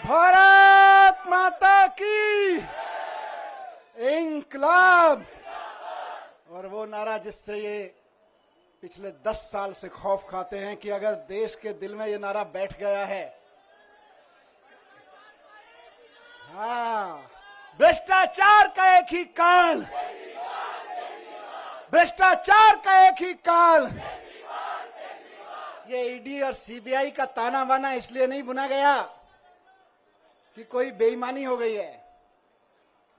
भारत माता की इंकलाब। और वो नारा जिससे ये पिछले 10 साल से खौफ खाते हैं कि अगर देश के दिल में ये नारा बैठ गया है, हाँ, भ्रष्टाचार का एक ही काल, भ्रष्टाचार का एक ही काल। ये ईडी और सीबीआई का ताना बाना इसलिए नहीं बुना गया कि कोई बेईमानी हो गई है।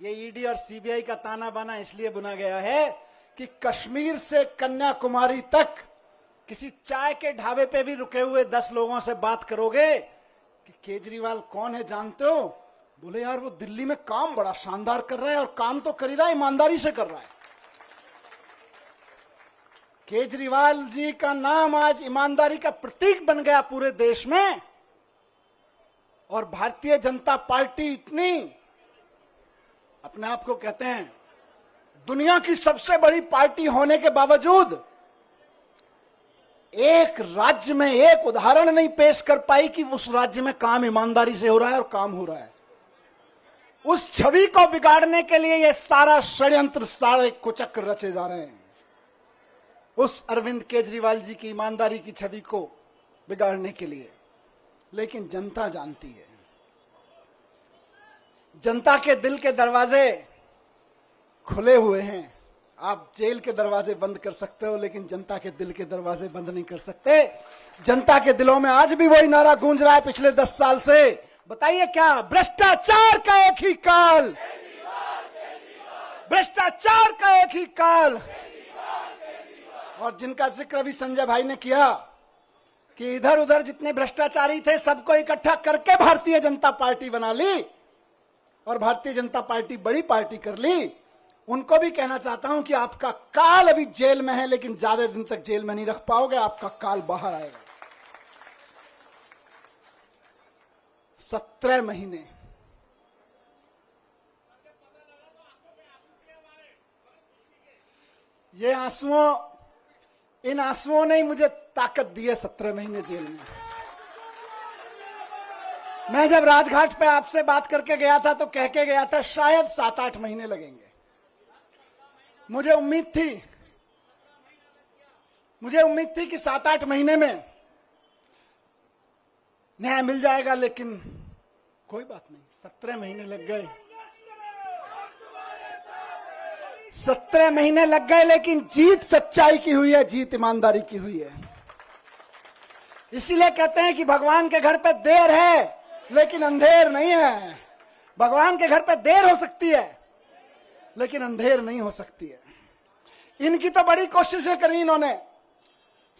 ये ईडी और सीबीआई का ताना बाना इसलिए बुना गया है कि कश्मीर से कन्याकुमारी तक किसी चाय के ढाबे पे भी रुके हुए 10 लोगों से बात करोगे कि केजरीवाल कौन है जानते हो, बोले यार वो दिल्ली में काम बड़ा शानदार कर रहा है, और काम तो कर ही रहा है, ईमानदारी से कर रहा है। केजरीवाल जी का नाम आज ईमानदारी का प्रतीक बन गया पूरे देश में। और भारतीय जनता पार्टी इतनी अपने आप को कहते हैं दुनिया की सबसे बड़ी पार्टी होने के बावजूद एक राज्य में एक उदाहरण नहीं पेश कर पाई कि उस राज्य में काम ईमानदारी से हो रहा है और काम हो रहा है। उस छवि को बिगाड़ने के लिए ये सारा षड्यंत्र, सारे कुचक्र रचे जा रहे हैं, उस अरविंद केजरीवाल जी की ईमानदारी की छवि को बिगाड़ने के लिए। लेकिन जनता जानती है, जनता के दिल के दरवाजे खुले हुए हैं। आप जेल के दरवाजे बंद कर सकते हो, लेकिन जनता के दिल के दरवाजे बंद नहीं कर सकते। जनता के दिलों में आज भी वही नारा गूंज रहा है पिछले 10 साल से। बताइए क्या? भ्रष्टाचार का एक ही काल, भ्रष्टाचार का एक ही काल। और जिनका जिक्र अभी संजय भाई ने किया कि इधर उधर जितने भ्रष्टाचारी थे सबको इकट्ठा करके भारतीय जनता पार्टी बना ली और भारतीय जनता पार्टी बड़ी पार्टी कर ली, उनको भी कहना चाहता हूं कि आपका काल अभी जेल में है, लेकिन ज्यादा दिन तक जेल में नहीं रख पाओगे, आपका काल बाहर आएगा। 17 महीने ये आंसुओं, इन आंसुओं ने मुझे ताकत दी है 17 महीने जेल में। मैं जब राजघाट पे आपसे बात करके गया था तो कह के गया था शायद 7-8 महीने लगेंगे। मुझे उम्मीद थी कि 7-8 महीने में न्याय मिल जाएगा, लेकिन कोई बात नहीं, 17 महीने लग गए। 17 महीने लग गए, लेकिन जीत सच्चाई की हुई है, जीत ईमानदारी की हुई है। इसीलिए कहते हैं कि भगवान के घर पे देर है लेकिन अंधेर नहीं है। भगवान के घर पे देर हो सकती है लेकिन अंधेर नहीं हो सकती है। इनकी तो बड़ी कोशिशें करी इन्होंने,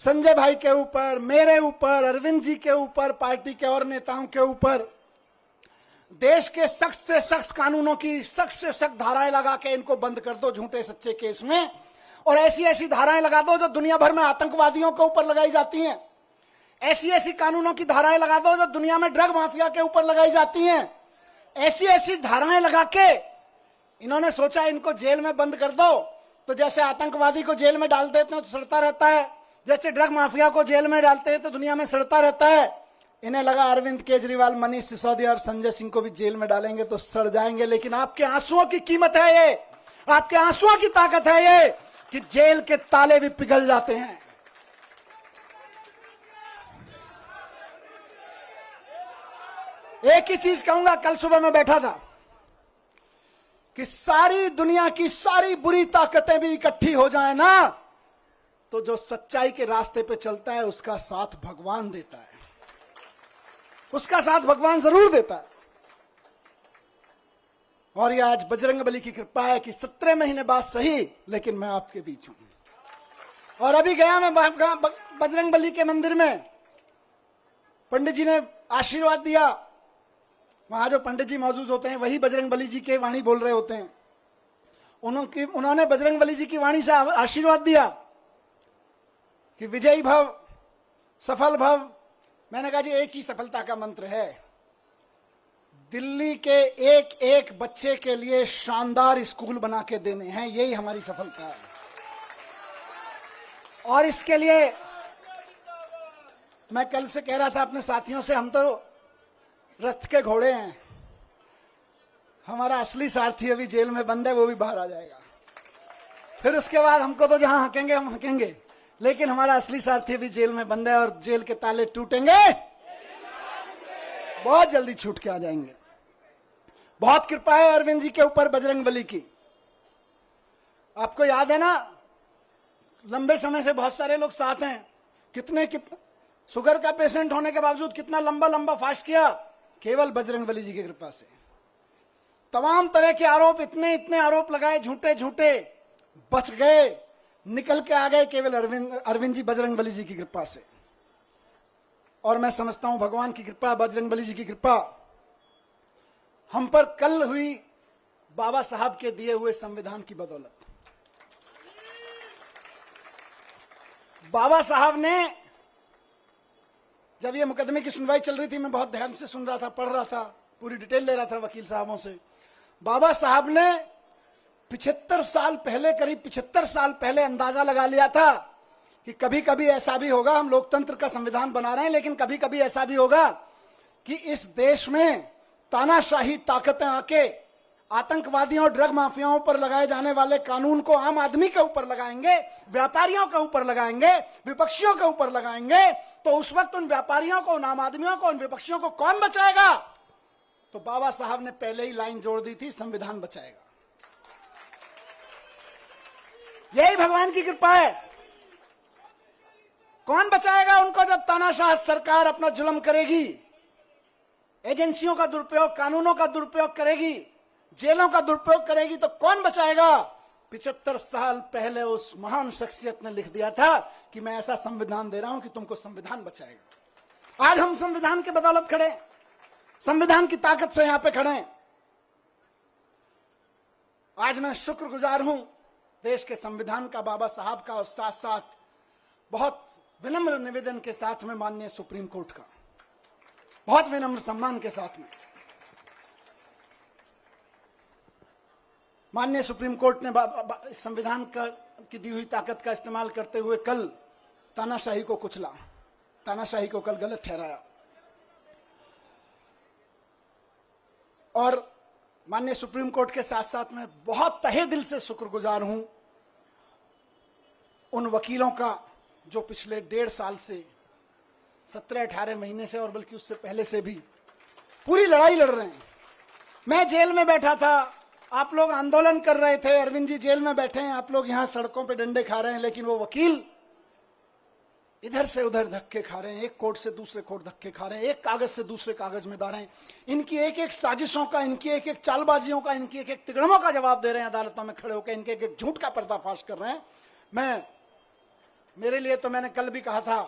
संजय भाई के ऊपर, मेरे ऊपर, अरविंद जी के ऊपर, पार्टी के और नेताओं के ऊपर। देश के सख्त से सख्त कानूनों की सख्त से सख्त धाराएं लगा के इनको बंद कर दो झूठे सच्चे केस में, और ऐसी ऐसी धाराएं लगा दो जो दुनिया भर में आतंकवादियों के ऊपर लगाई जाती हैं। ऐसी ऐसी कानूनों की धाराएं लगा दो जो दुनिया में ड्रग माफिया के ऊपर लगाई जाती हैं। ऐसी ऐसी धाराएं लगा के इन्होंने सोचा इनको जेल में बंद कर दो, तो जैसे आतंकवादी को जेल में डाल देते हैं तो सड़ता रहता है, जैसे ड्रग माफिया को जेल में डालते हैं तो दुनिया में सड़ता रहता है। इन्हें लगा अरविंद केजरीवाल, मनीष सिसोदिया और संजय सिंह को भी जेल में डालेंगे तो सड़ जाएंगे। लेकिन आपके आंसुओं की कीमत है ये, आपके आंसुओं की ताकत है ये कि जेल के ताले भी पिघल जाते हैं। एक ही चीज कहूंगा, कल सुबह मैं बैठा था कि सारी दुनिया की सारी बुरी ताकतें भी इकट्ठी हो जाए ना, तो जो सच्चाई के रास्ते पे चलता है उसका साथ भगवान देता है, उसका साथ भगवान जरूर देता है। और ये आज बजरंगबली की कृपा है कि 17 महीने बाद सही, लेकिन मैं आपके बीच हूं। और अभी गया मैं बजरंगबली के मंदिर में, पंडित जी ने आशीर्वाद दिया। वहां जो पंडित जी मौजूद होते हैं वही बजरंगबली जी के वाणी बोल रहे होते हैं। उन्होंने बजरंगबली जी की वाणी से आशीर्वाद दिया कि विजयी भव, सफल भव। मैंने कहा जी एक ही सफलता का मंत्र है, दिल्ली के एक एक बच्चे के लिए शानदार स्कूल बना के देने हैं, यही हमारी सफलता है। और इसके लिए मैं कल से कह रहा था अपने साथियों से, हम तो रथ के घोड़े हैं। हमारा असली सारथी अभी जेल में बंद है, वो भी बाहर आ जाएगा। फिर उसके बाद हमको तो जहां हकेंगे हम हकेंगे, लेकिन हमारा असली सारथी अभी जेल में बंद है और जेल के ताले टूटेंगे, बहुत जल्दी छूट के आ जाएंगे। बहुत कृपा है अरविंद जी के ऊपर बजरंगबली की। आपको याद है ना, लंबे समय से बहुत सारे लोग साथ हैं। कितने शुगर का पेशेंट होने के बावजूद कितना लंबा लंबा फास्ट किया, केवल बजरंगबली जी की कृपा से। तमाम तरह के आरोप, इतने इतने आरोप लगाए झूठे झूठे, बच गए, निकल के आ गए, केवल अरविंद जी बजरंगबली जी की कृपा से। और मैं समझता हूं भगवान की कृपा, बजरंगबली जी की कृपा हम पर कल हुई बाबा साहब के दिए हुए संविधान की बदौलत। बाबा साहब ने, जब ये मुकदमे की सुनवाई चल रही थी, मैं बहुत ध्यान से सुन रहा था, पढ़ रहा था, पूरी डिटेल ले रहा था वकील साहबों से। बाबा साहब ने 75 साल पहले, करीब 75 साल पहले अंदाजा लगा लिया था कि कभी कभी ऐसा भी होगा, हम लोकतंत्र का संविधान बना रहे हैं, लेकिन कभी कभी ऐसा भी होगा कि इस देश में तानाशाही ताकतें आके आतंकवादियों और ड्रग माफियाओं पर लगाए जाने वाले कानून को आम आदमी के ऊपर लगाएंगे, व्यापारियों के ऊपर लगाएंगे, विपक्षियों के ऊपर लगाएंगे। तो उस वक्त उन व्यापारियों को, उन आम आदमियों को, उन विपक्षियों को कौन बचाएगा? तो बाबा साहब ने पहले ही लाइन जोड़ दी थी, संविधान बचाएगा। यही भगवान की कृपा है। कौन बचाएगा उनको जब तानाशाह सरकार अपना जुल्म करेगी, एजेंसियों का दुरुपयोग, कानूनों का दुरुपयोग करेगी, जेलों का दुरुपयोग करेगी, तो कौन बचाएगा? 75 साल पहले उस महान शख्सियत ने लिख दिया था कि मैं ऐसा संविधान दे रहा हूं कि तुमको संविधान बचाएगा। आज हम संविधान के बदौलत खड़े, संविधान की ताकत से यहां पे खड़े हैं। आज मैं शुक्रगुजार हूं देश के संविधान का, बाबा साहब का, और साथ साथ बहुत विनम्र निवेदन के साथ में माननीय सुप्रीम कोर्ट का, बहुत विनम्र सम्मान के साथ में माननीय सुप्रीम कोर्ट ने संविधान की दी हुई ताकत का इस्तेमाल करते हुए कल तानाशाही को कुचला, तानाशाही को कल गलत ठहराया। और माननीय सुप्रीम कोर्ट के साथ साथ मैं बहुत तहे दिल से शुक्रगुजार हूं उन वकीलों का जो पिछले 1.5 साल से, 17-18 महीने से, और बल्कि उससे पहले से भी पूरी लड़ाई लड़ रहे हैं। मैं जेल में बैठा था, आप लोग आंदोलन कर रहे थे, अरविंद जी जेल में बैठे हैं, आप लोग यहां सड़कों पे डंडे खा रहे हैं, लेकिन वो वकील इधर से उधर धक्के खा रहे हैं, एक कोर्ट से दूसरे कोर्ट धक्के खा रहे हैं, एक कागज से दूसरे कागज में डाल रहे हैं। इनकी एक एक साजिशों का, इनकी एक एक चालबाजियों का, इनकी एक एक तिगड़मों का जवाब दे रहे हैं अदालतों में खड़े होकर, इनके एक एक झूठ का पर्दाफाश कर रहे हैं। मेरे लिए तो मैंने कल भी कहा था,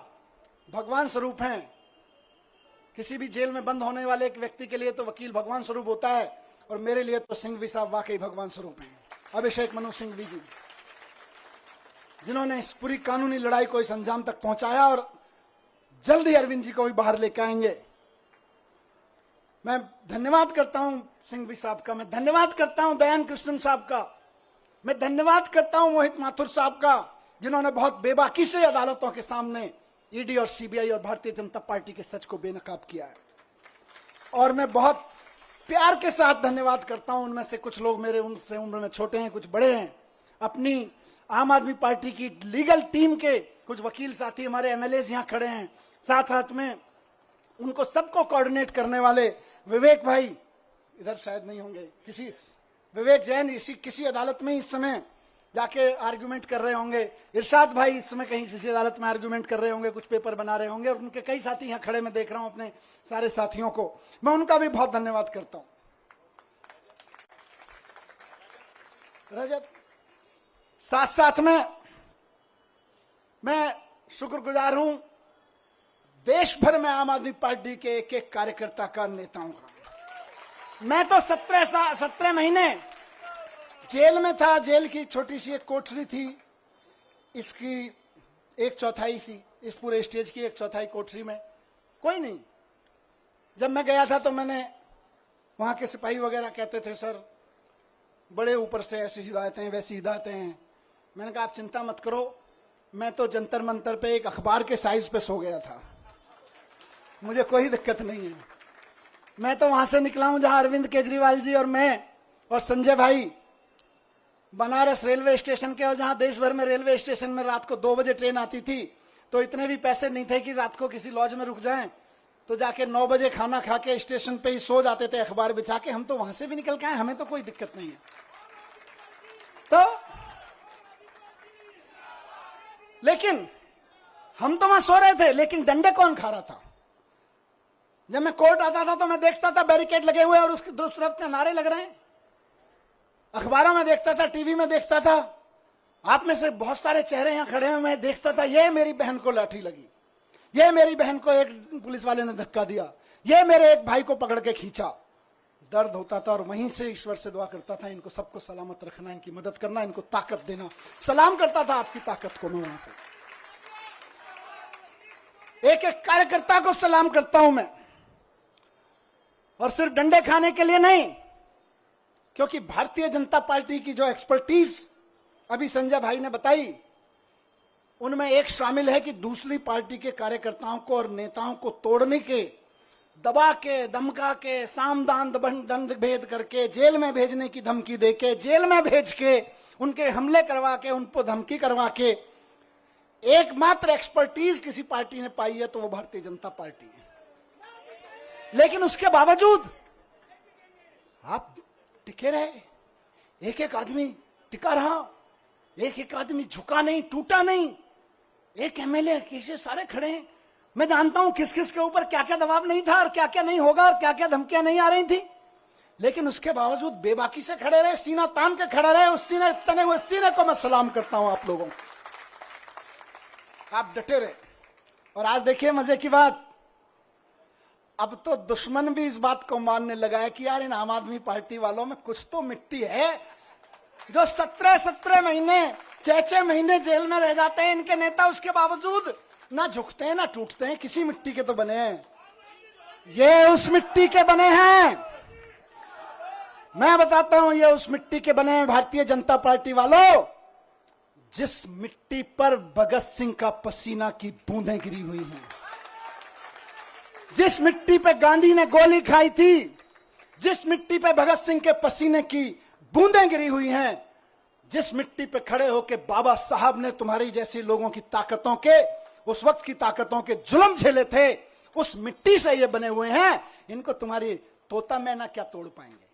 भगवान स्वरूप हैं। किसी भी जेल में बंद होने वाले एक व्यक्ति के लिए तो वकील भगवान स्वरूप होता है, और मेरे लिए तो सिंघवी साहब वाकई भगवान स्वरूप हैं। अभिषेक मनु सिंघवी जी, जिन्होंने इस पूरी कानूनी लड़ाई को इस अंजाम तक पहुंचाया, और जल्द ही अरविंद जी को भी बाहर लेकर आएंगे। मैं धन्यवाद करता हूं सिंघवी साहब का, मैं धन्यवाद करता हूं दयान कृष्णन साहब का, मैं धन्यवाद करता हूं मोहित माथुर साहब का, जिन्होंने बहुत बेबाकी से अदालतों के सामने ईडी और सीबीआई और भारतीय जनता पार्टी के सच को बेनकाब किया है। और मैं बहुत प्यार के साथ धन्यवाद करता हूं, उनमें से कुछ लोग मेरे उनसे उम्र में छोटे हैं, कुछ बड़े हैं, अपनी आम आदमी पार्टी की लीगल टीम के कुछ वकील साथी, हमारे एमएलए यहां खड़े हैं, साथ साथ में उनको सबको कोऑर्डिनेट करने वाले विवेक भाई इधर शायद नहीं होंगे, विवेक जैन किसी अदालत में इस समय जाके आर्गुमेंट कर रहे होंगे, इरशाद भाई इस समय कहीं किसी अदालत में आर्गुमेंट कर रहे होंगे, कुछ पेपर बना रहे होंगे, और उनके कई साथी यहां खड़े मैं देख रहा हूं, अपने सारे साथियों को मैं उनका भी बहुत धन्यवाद करता हूं। रजत, साथ साथ में मैं शुक्रगुजार हूं देश भर में आम आदमी पार्टी के एक एक कार्यकर्ता का, नेताओं का। मैं तो 17 महीने जेल में था, जेल की छोटी सी एक कोठरी थी, इसकी 1/4 सी, इस पूरे स्टेज की 1/4 कोठरी में कोई नहीं। जब मैं गया था तो मैंने, वहां के सिपाही वगैरह कहते थे सर बड़े ऊपर से ऐसी हिदायतें वैसी हिदायतें हैं। मैंने कहा आप चिंता मत करो, मैं तो जंतर मंतर पे एक अखबार के साइज पे सो गया था, मुझे कोई दिक्कत नहीं है। मैं तो वहां से निकला हूं जहां अरविंद केजरीवाल जी और मैं और संजय भाई बनारस रेलवे स्टेशन के, और जहां देश भर में रेलवे स्टेशन में रात को 2 बजे ट्रेन आती थी, तो इतने भी पैसे नहीं थे कि रात को किसी लॉज में रुक जाएं, तो जाके 9 बजे खाना खा के स्टेशन पे ही सो जाते थे अखबार बिछा के। हम तो वहां से भी निकल के आए, हमें तो कोई दिक्कत नहीं है। तो लेकिन हम तो वहां सो रहे थे, लेकिन डंडे कौन खा रहा था? जब मैं कोर्ट आता था तो मैं देखता था बैरिकेड लगे हुए और उसकी दूसरी तरफ से नारे लग रहे हैं। अखबारों में देखता था, टीवी में देखता था, आप में से बहुत सारे चेहरे यहां खड़े हैं, मैं देखता था ये मेरी बहन को लाठी लगी, ये मेरी बहन को एक पुलिस वाले ने धक्का दिया, ये मेरे एक भाई को पकड़ के खींचा। दर्द होता था और वहीं से ईश्वर से दुआ करता था, इनको सबको सलामत रखना, इनकी मदद करना, इनको ताकत देना। सलाम करता था आपकी ताकत को मैं वहां से, एक एक कार्यकर्ता को सलाम करता हूं मैं। और सिर्फ डंडे खाने के लिए नहीं, क्योंकि भारतीय जनता पार्टी की जो एक्सपर्टीज अभी संजय भाई ने बताई, उनमें एक शामिल है कि दूसरी पार्टी के कार्यकर्ताओं को और नेताओं को तोड़ने के, दबा के, धमका के, सामदान दंड भेद करके, जेल में भेजने की धमकी देके, जेल में भेज के, उनके हमले करवा के, उनको धमकी करवा के एकमात्र एक्सपर्टीज किसी पार्टी ने पाई है तो वो भारतीय जनता पार्टी है। लेकिन उसके बावजूद आप टिके रहे, एक एक आदमी टिका रहा, एक एक आदमी झुका नहीं, टूटा नहीं। एक एमएलए कैसे सारे खड़े हैं, मैं जानता हूं किस किस के ऊपर क्या क्या दबाव नहीं था और क्या क्या नहीं होगा और क्या क्या धमकियां नहीं आ रही थी, लेकिन उसके बावजूद बेबाकी से खड़े रहे, सीना तान के खड़े रहे। उस सीने, तने हुए सीने को मैं सलाम करता हूं आप लोगों को, आप डटे रहे। और आज देखिए मजे की बात, अब तो दुश्मन भी इस बात को मानने लगा है कि यार इन आम आदमी पार्टी वालों में कुछ तो मिट्टी है, जो 17 महीने 6 महीने जेल में रह जाते हैं इनके नेता, उसके बावजूद ना झुकते हैं ना टूटते हैं। किसी मिट्टी के तो बने हैं, ये उस मिट्टी के बने हैं। मैं बताता हूं, ये उस मिट्टी के बने हैं भारतीय जनता पार्टी वालों, जिस मिट्टी पर भगत सिंह का पसीना की बूंदें गिरी हुई हैं, जिस मिट्टी पे गांधी ने गोली खाई थी, जिस मिट्टी पे भगत सिंह के पसीने की बूंदें गिरी हुई हैं, जिस मिट्टी पे खड़े होकर बाबा साहब ने तुम्हारी जैसी लोगों की ताकतों के, उस वक्त की ताकतों के जुल्म झेले थे, उस मिट्टी से ये बने हुए हैं। इनको तुम्हारी तोता मैना क्या तोड़ पाएंगे।